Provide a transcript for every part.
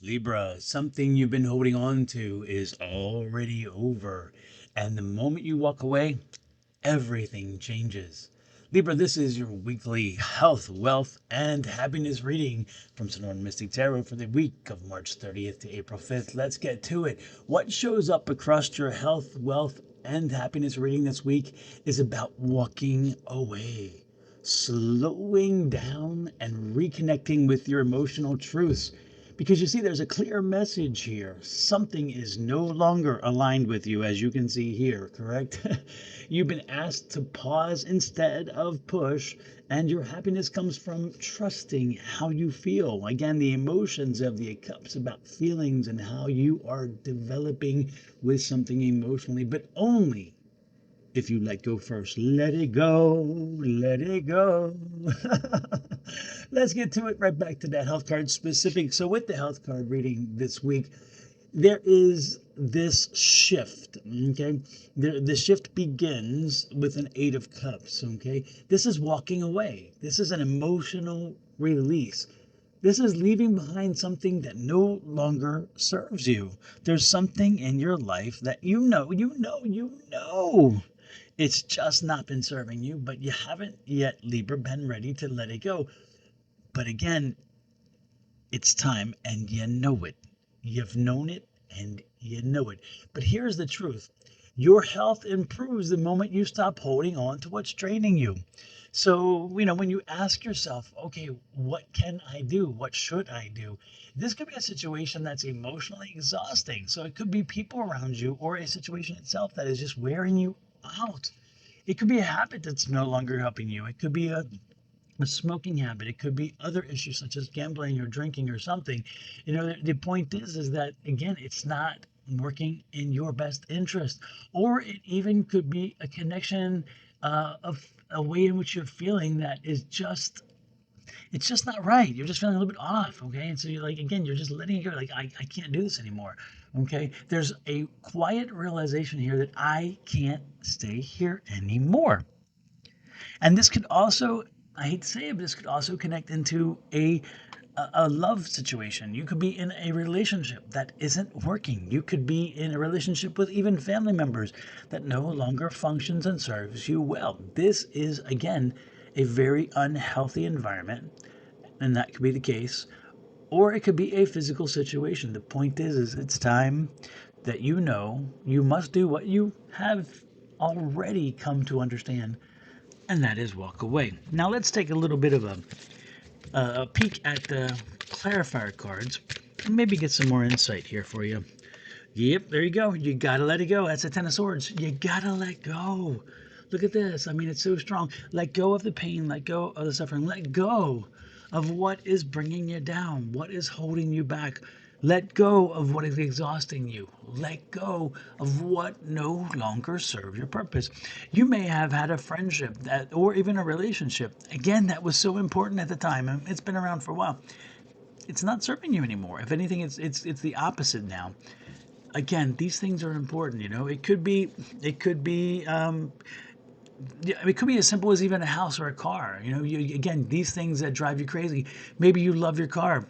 Libra, something you've been holding on to is already over. And the moment you walk away, everything changes. Libra, this is your weekly health, wealth, and happiness reading from Sonoran Mystic Tarot for the week of March 30th to April 5th. Let's get to it. What shows up across your health, wealth, and happiness reading this week is about walking away, slowing down, and reconnecting with your emotional truths. Because you see, there's a clear message here. Something is no longer aligned with you, as you can see here, correct? You've been asked to pause instead of push, and your happiness comes from trusting how you feel. Again, the emotions of the cups about feelings and how you are developing with something emotionally, but only if you let go first. Let it go, let it go. Let's get to it right back to that health card specific. So, with the health card reading this week, there is this shift. Okay, the shift begins with an Eight of Cups. Okay, this is walking away, this is an emotional release. This is leaving behind something that no longer serves you. There's something in your life that you know it's just not been serving you, but you haven't yet, Libra, been ready to let it go. But again, it's time and you know it. You've known it and you know it. But here's the truth: your health improves the moment you stop holding on to what's draining you. So, when you ask yourself, okay, what can I do? What should I do? This could be a situation that's emotionally exhausting. So, it could be people around you or a situation itself that is just wearing you out. It could be a habit that's no longer helping you. It could be a smoking habit. It could be other issues such as gambling or drinking or something. The point is that again, it's not working in your best interest, or it even could be a connection of a way in which you're feeling that is just it's just not right. You're just feeling a little bit off, okay? And so you're like, again, you're just letting it go. Like, I can't do this anymore, okay? There's a quiet realization here that I can't stay here anymore. And this could also, I hate to say it, but this could also connect into a love situation. You could be in a relationship that isn't working. You could be in a relationship with even family members that no longer functions and serves you well. This is, again, a very unhealthy environment, and that could be the case. Or it could be a physical situation. The point is it's time that you must do what you have already come to understand, and that is walk away. Now let's take a little bit of a peek at the clarifier cards and maybe get some more insight here for you. Yep, there you go. You gotta let it go. That's a Ten of Swords. You gotta let go. Look at this. I mean, it's so strong. Let go of the pain. Let go of the suffering. Let go of what is bringing you down, what is holding you back. Let go of what is exhausting you. Let go of what no longer serves your purpose. You may have had a friendship that, or even a relationship, again, that was so important at the time, and it's been around for a while. It's not serving you anymore. If anything, it's the opposite now. Again, these things are important. It could be as simple as even a house or a car. Again, these things that drive you crazy. Maybe you love your car,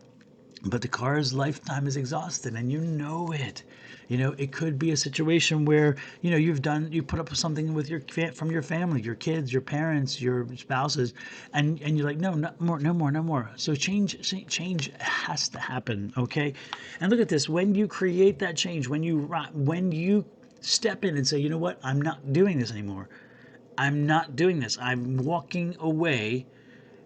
but the car's lifetime is exhausted and you know it. It could be a situation where you put up with something with from your family, your kids, your parents, your spouses, and you're like, no, not more, no more, no more. So change has to happen. Okay. And look at this: when you create that change, when you step in and say, you know what, I'm not doing this anymore, I'm not doing this, I'm walking away.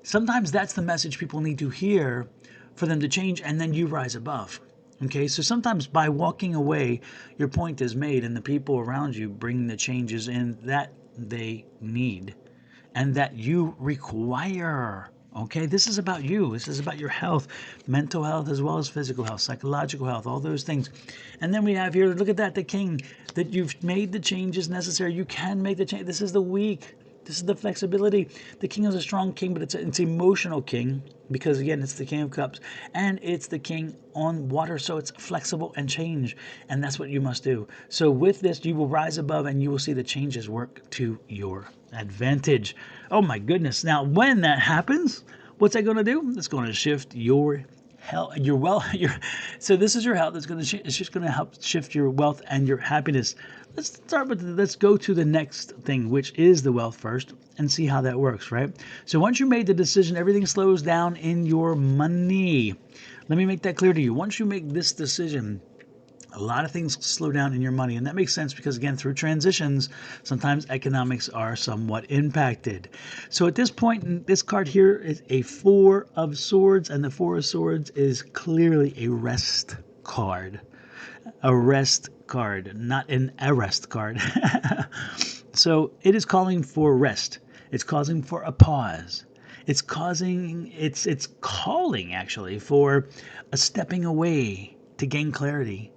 Sometimes that's the message people need to hear for them to change, and then you rise above. Okay, so sometimes by walking away, your point is made, and the people around you bring the changes in that they need and that you require. Okay, this is about you. This is about your health, mental health, as well as physical health, psychological health, all those things. And then we have here, look at that, the king, that you've made the changes necessary. You can make the change. This is the weak. This is the flexibility. The king is a strong king, but it's emotional king, because again, it's the king of cups and it's the king on water. So it's flexible and change. And that's what you must do. So with this, you will rise above and you will see the changes work to your advantage. Oh my goodness. Now, when that happens, what's that going to do? It's going to shift your Hell, your wealth. So this is your health. It's just going to help shift your wealth and your happiness. Let's go to the next thing, which is the wealth first, and see how that works, right? So once you made the decision, everything slows down in your money. Let me make that clear to you. Once you make this decision, a lot of things slow down in your money. And that makes sense because, again, through transitions, sometimes economics are somewhat impacted. So at this point, this card here is a Four of Swords, and the Four of Swords is clearly a rest card. A rest card, not an arrest card. So it is calling for rest. It's causing for a pause. It's calling actually for a stepping away to gain clarity.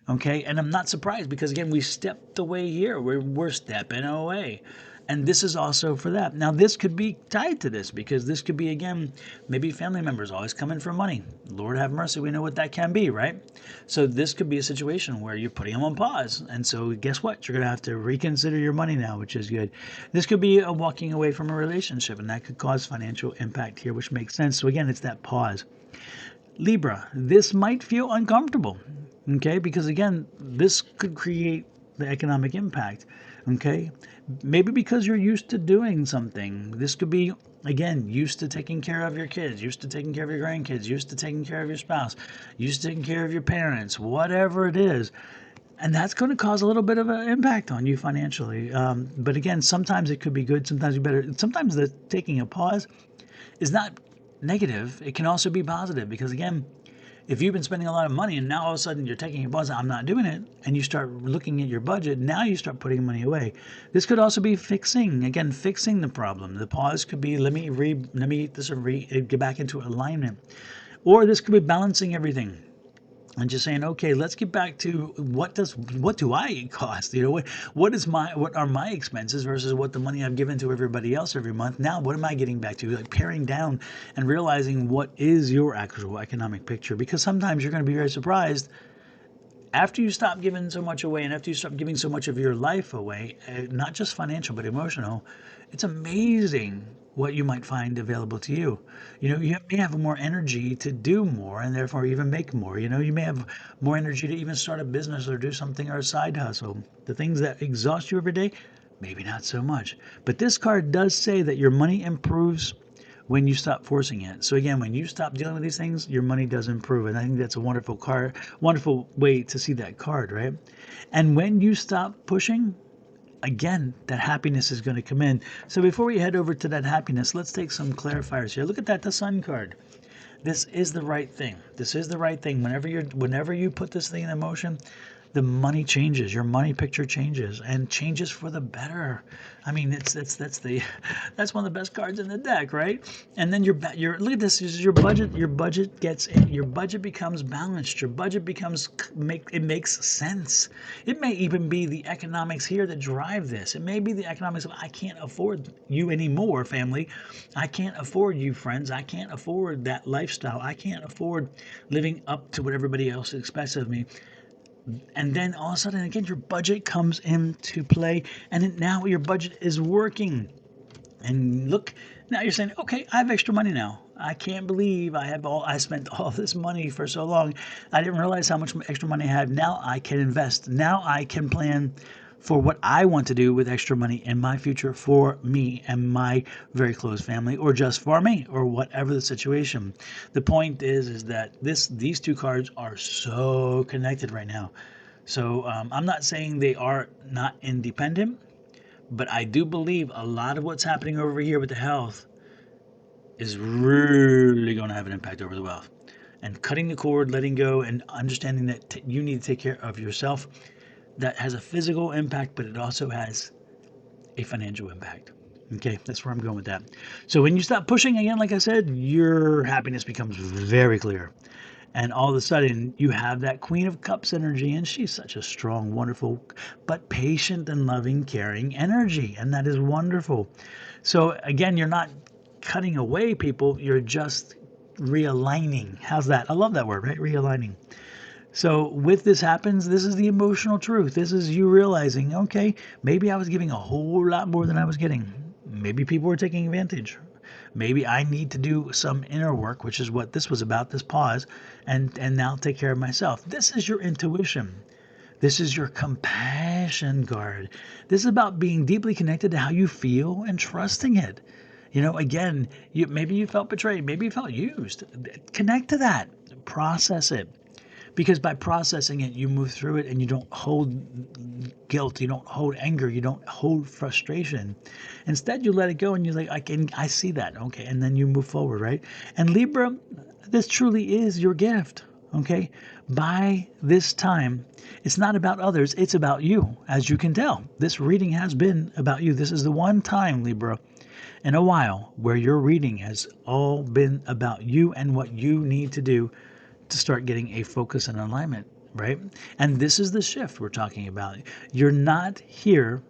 Okay, and I'm not surprised because again, we stepped away here. We're stepping away. And this is also for that. Now, this could be tied to this because this could be, again, maybe family members always coming for money. Lord have mercy, we know what that can be, right? So this could be a situation where you're putting them on pause. And so guess what? You're going to have to reconsider your money now, which is good. This could be a walking away from a relationship, and that could cause financial impact here, which makes sense. So again, it's that pause. Libra, this might feel uncomfortable, okay? Because again, this could create the economic impact, okay? Maybe because you're used to doing something. This could be, again, used to taking care of your kids, used to taking care of your grandkids, used to taking care of your spouse, used to taking care of your parents, whatever it is. And that's going to cause a little bit of an impact on you financially. But again, sometimes it could be good, sometimes you better. Sometimes the taking a pause is not negative. It can also be positive because, again, if you've been spending a lot of money and now all of a sudden you're taking a pause, I'm not doing it, and you start looking at your budget, now you start putting money away. This could also be fixing the problem. The pause could be let me eat this and get back into alignment, or this could be balancing everything and just saying, okay, let's get back to what do I cost? What are my expenses versus what the money I've given to everybody else every month. Now, what am I getting back to? Like paring down and realizing what is your actual economic picture. Because sometimes you're going to be very surprised after you stop giving so much away and after you stop giving so much of your life away, not just financial but emotional, it's amazing what you might find available to you. You may have more energy to do more and therefore even make more. You may have more energy to even start a business or do something or a side hustle. The things that exhaust you every day, maybe not so much. But this card does say that your money improves when you stop forcing it. So again, when you stop dealing with these things, your money does improve. And I think that's a wonderful card, wonderful way to see that card, right? And when you stop pushing, again, that happiness is going to come in. So before we head over to that happiness, let's take some clarifiers here. Look at that, the Sun card. This is the right thing. This is the right thing. Whenever you put this thing in motion, the money changes. Your money picture changes and changes for the better. I mean, that's one of the best cards in the deck, right? And then your look at this. Is your budget. Your budget becomes balanced. Your budget makes sense. It may even be the economics here that drive this. It may be the economics of I can't afford you anymore, family. I can't afford you, friends. I can't afford that lifestyle. I can't afford living up to what everybody else expects of me. And then all of a sudden, again, your budget comes into play, and now your budget is working. And look, now you're saying, okay, I have extra money now. I can't believe I spent all this money for so long. I didn't realize how much extra money I have. Now I can invest. Now I can plan for what I want to do with extra money in my future for me and my very close family, or just for me, or whatever the situation. The point is that these two cards are so connected right now. So I'm not saying they are not independent, but I do believe a lot of what's happening over here with the health is really going to have an impact over the wealth. And cutting the cord, letting go, and understanding that you need to take care of yourself, that has a physical impact, but it also has a financial impact. Okay, that's where I'm going with that. So when you stop pushing, again, like I said, your happiness becomes very clear. And all of a sudden, you have that Queen of Cups energy, and she's such a strong, wonderful, but patient and loving, caring energy. And that is wonderful. So again, you're not cutting away people, you're just realigning. How's that? I love that word, right? Realigning. So with this happens, this is the emotional truth. This is you realizing, okay, maybe I was giving a whole lot more than I was getting. Maybe people were taking advantage. Maybe I need to do some inner work, which is what this was about, this pause, and now take care of myself. This is your intuition. This is your compassion guard. This is about being deeply connected to how you feel and trusting it. Again, maybe you felt betrayed, maybe you felt used. Connect to that, process it. Because by processing it, you move through it and you don't hold guilt, you don't hold anger, you don't hold frustration. Instead, you let it go and you're like, I see that, okay, and then you move forward, right? And Libra, this truly is your gift, okay? By this time, it's not about others, it's about you. As you can tell, this reading has been about you. This is the one time, Libra, in a while where your reading has all been about you and what you need to do to start getting a focus and alignment, right? And this is the shift we're talking about. You're not here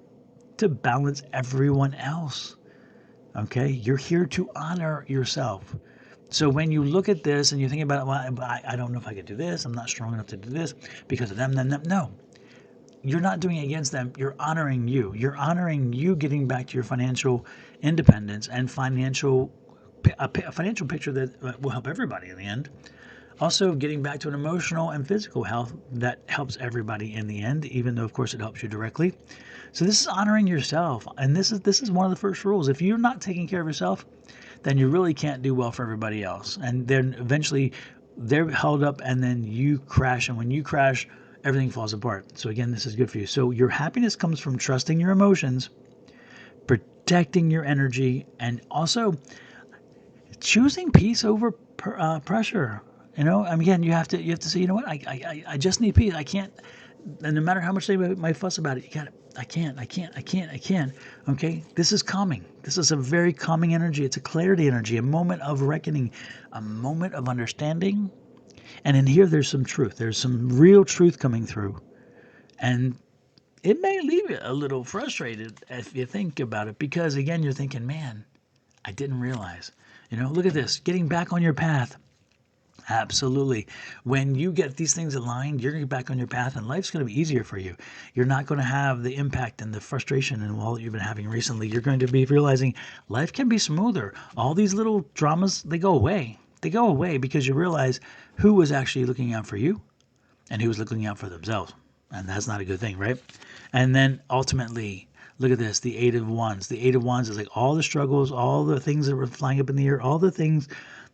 to balance everyone else, okay? You're here to honor yourself. So when you look at this and you think about, well, I don't know if I could do this, I'm not strong enough to do this because of them, them. No, you're not doing it against them. You're honoring you. You're honoring you getting back to your financial independence and a financial picture that will help everybody in the end. Also, getting back to an emotional and physical health that helps everybody in the end, even though, of course, it helps you directly. So this is honoring yourself, and this is one of the first rules. If you're not taking care of yourself, then you really can't do well for everybody else. And then eventually, they're held up, and then you crash. And when you crash, everything falls apart. So again, this is good for you. So your happiness comes from trusting your emotions, protecting your energy, and also choosing peace over pressure. Again, you have to say, you know what, I just need peace. I can't, and no matter how much they might fuss about it, you got it. I can't. Okay, this is calming. This is a very calming energy. It's a clarity energy, a moment of reckoning, a moment of understanding. And in here, there's some truth. There's some real truth coming through, and it may leave you a little frustrated if you think about it, because again, you're thinking, man, I didn't realize. Look at this, getting back on your path. Absolutely. When you get these things aligned, you're going to get back on your path and life's going to be easier for you. You're not going to have the impact and the frustration and all that you've been having recently. You're going to be realizing life can be smoother. All these little dramas, they go away. They go away because you realize who was actually looking out for you and who was looking out for themselves. And that's not a good thing, right? And then ultimately, look at this, the Eight of Wands. The Eight of Wands is like all the struggles, all the things that were flying up in the air, all the things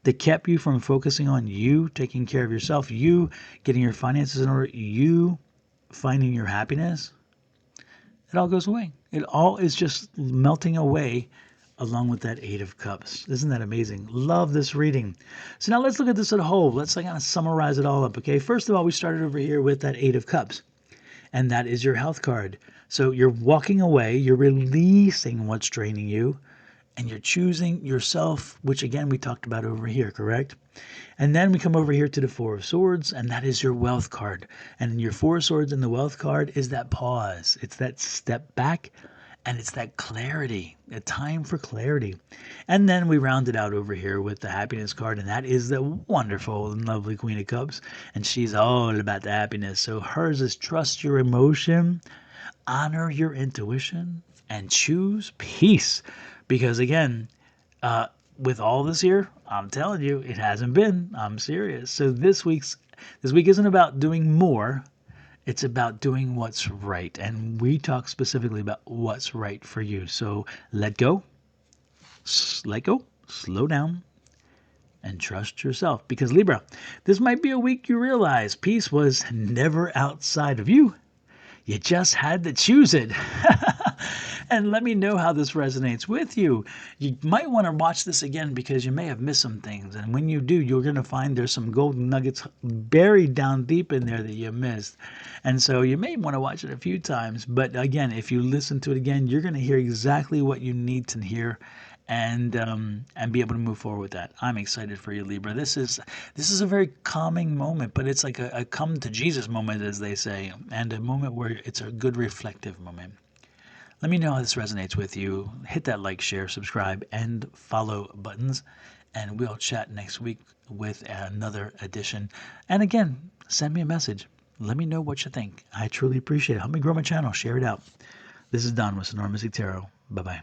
that kept you from focusing on you taking care of yourself, you getting your finances in order, you finding your happiness. It all goes away. It all is just melting away along with that Eight of Cups. Isn't that amazing? Love this reading. So now let's look at this as a whole. Let's kind of summarize it all up, okay? First of all, we started over here with that Eight of Cups, and that is your health card. So you're walking away, you're releasing what's draining you, and you're choosing yourself, which again we talked about over here, correct? And then we come over here to the Four of Swords, and that is your wealth card. And your Four of Swords and the wealth card is that pause. It's that step back, and it's that clarity, a time for clarity. And then we round it out over here with the happiness card, and that is the wonderful and lovely Queen of Cups. And she's all about the happiness. So hers is trust your emotion, honor your intuition, and choose peace. Because again, with all this here, I'm telling you, it hasn't been. I'm serious. So this week isn't about doing more. It's about doing what's right. And we talk specifically about what's right for you. So let go, slow down, and trust yourself. Because Libra, this might be a week you realize peace was never outside of you. You just had to choose it. And let me know how this resonates with you. You might want to watch this again because you may have missed some things. And when you do, you're going to find there's some golden nuggets buried down deep in there that you missed. And so you may want to watch it a few times. But again, if you listen to it again, you're going to hear exactly what you need to hear and be able to move forward with that. I'm excited for you, Libra. This is a very calming moment, but it's like a come to Jesus moment, as they say, and a moment where it's a good reflective moment. Let me know how this resonates with you. Hit that like, share, subscribe, and follow buttons, and we'll chat next week with another edition. And again, send me a message. Let me know what you think. I truly appreciate it. Help me grow my channel. Share it out. This is Don with Enormously Tarot. Bye-bye.